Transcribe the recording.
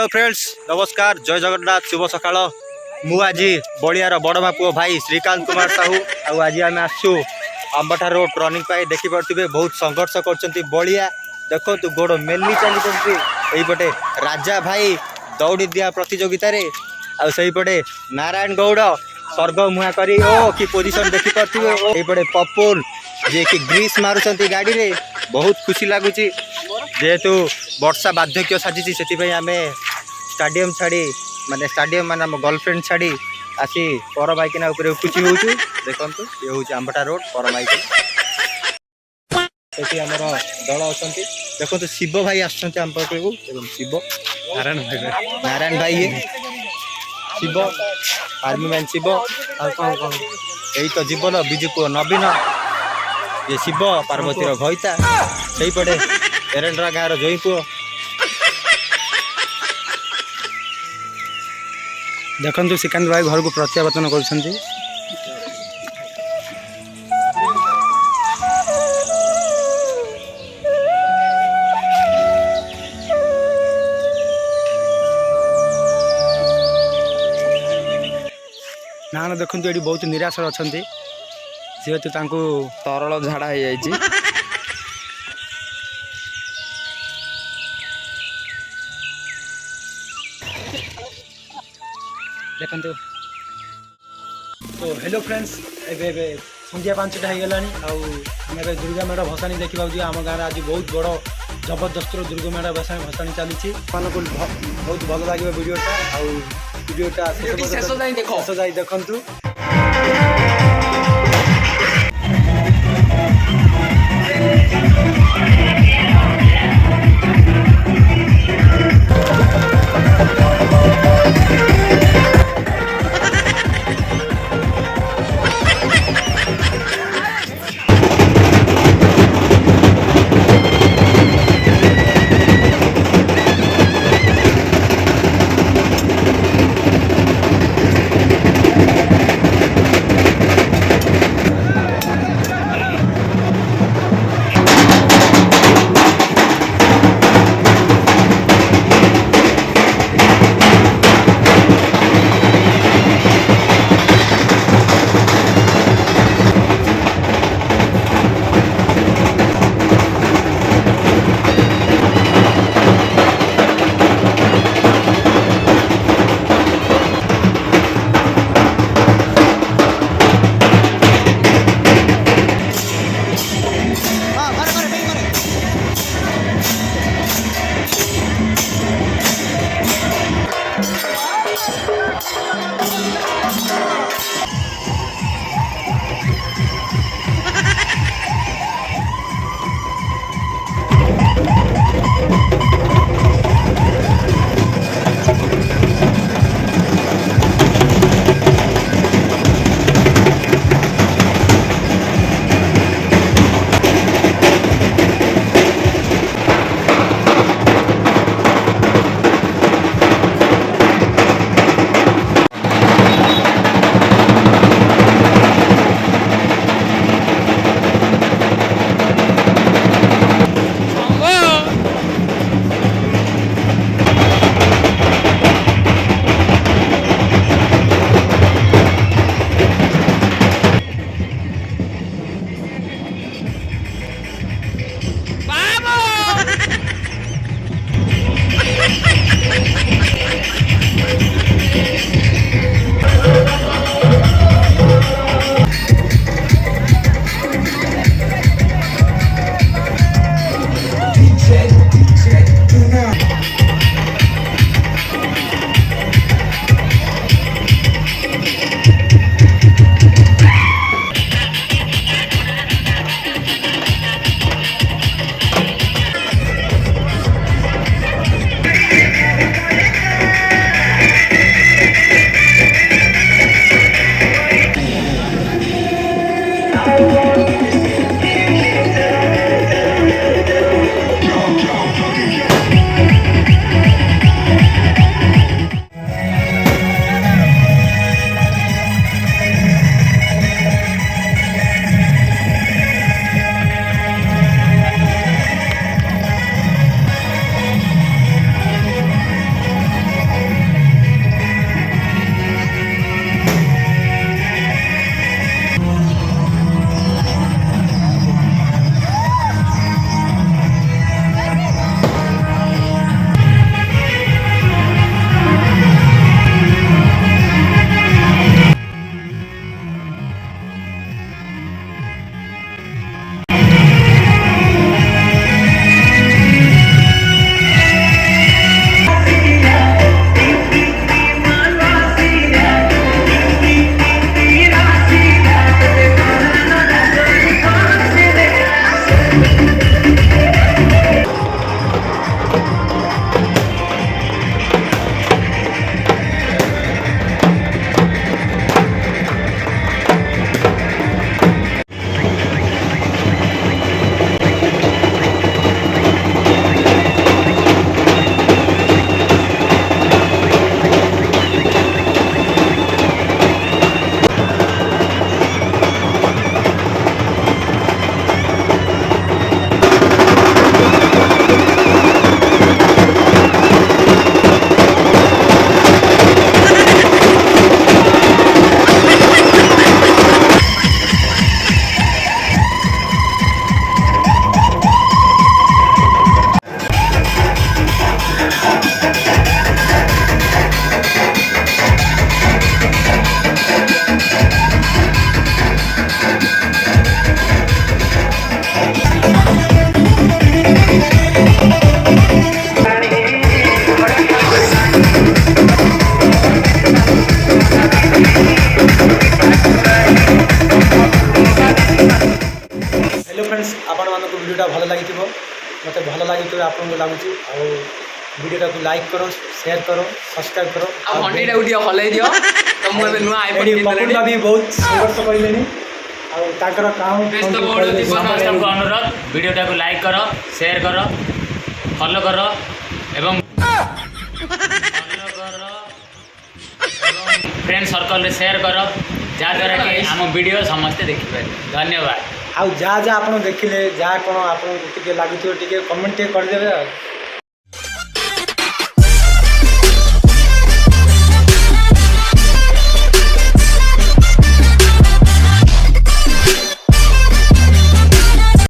hello friends नमस्कार जय जगन्नाथ शुभ सकाळ मु आज बलियार बड़ बापू भाई श्रीकांत कुमार साहू आज आम आसु आंबठा रोड रनिंग पाई देखिपे बहुत संघर्ष कर बलिया देखो गोड़ मेली चली यहीपटे राजा भाई दौड़ी दिया प्रतियोगितार आईपटे नारायण गौड़ स्वर्ग मुहा करी कि पोजिशन देखिपे यहीपटे पपुल जे कि ग्रीस मारुंट गाड़ी रे बहुत खुशी लगुच जेहेतु वर्षा बार्धक्य साजिश से आम स्टाडियम छाड़ी माने स्टाडियम माने आम गर्लफ्रेंड छाड़ी आसी पर बाइकना खुशी हो देखु ये हूँ आंबटा रोड पर बाइक आमर दल अच्छा देखो शिव भाई आम पाखु शिव नारायण भाई ये शिव आर्मी मैन शिव यही तो जीवन विजु पुओ नवीन ये शिव पार्वती भईता से पटे एरेंड्रा गाँव जई पुओ देखु श्रीकांत भाई घर को प्रत्यावर्तन कर ना देखु ये बहुत निराश अच्छा जेहेतु तरल झाड़ा हो जाइए देखो तो हेलो फ्रेंड्स एबे संध्या 5टा हो गलानी आम दुर्गा मेढ़ भसानी देखा जी आम गाँव आज बहुत बड़ जबरदस्त दुर्गा मेढ़ भसानी चली बहुत भल लगे वीडियोटा शेष जाए देखु भिडियोटा भल लगी मत भल लगी आपको लगुच भिडियोटा को लाइक करो शेयर करो सब्सक्राइब करो पपुला भी बहुत संघर्ष करें समस्त अनुरोध भिडियोटा को लाइक कर शेयर कर फॉलो कर एवं फ्रेंड सर्कल शेयर कर जहाँद्वारा कि आम वीडियो समस्ते देखिपारे धन्यवाद आउ जहाँ जहाँ आप देखिले जहाँ कौन आपको लगे कमेंट करदे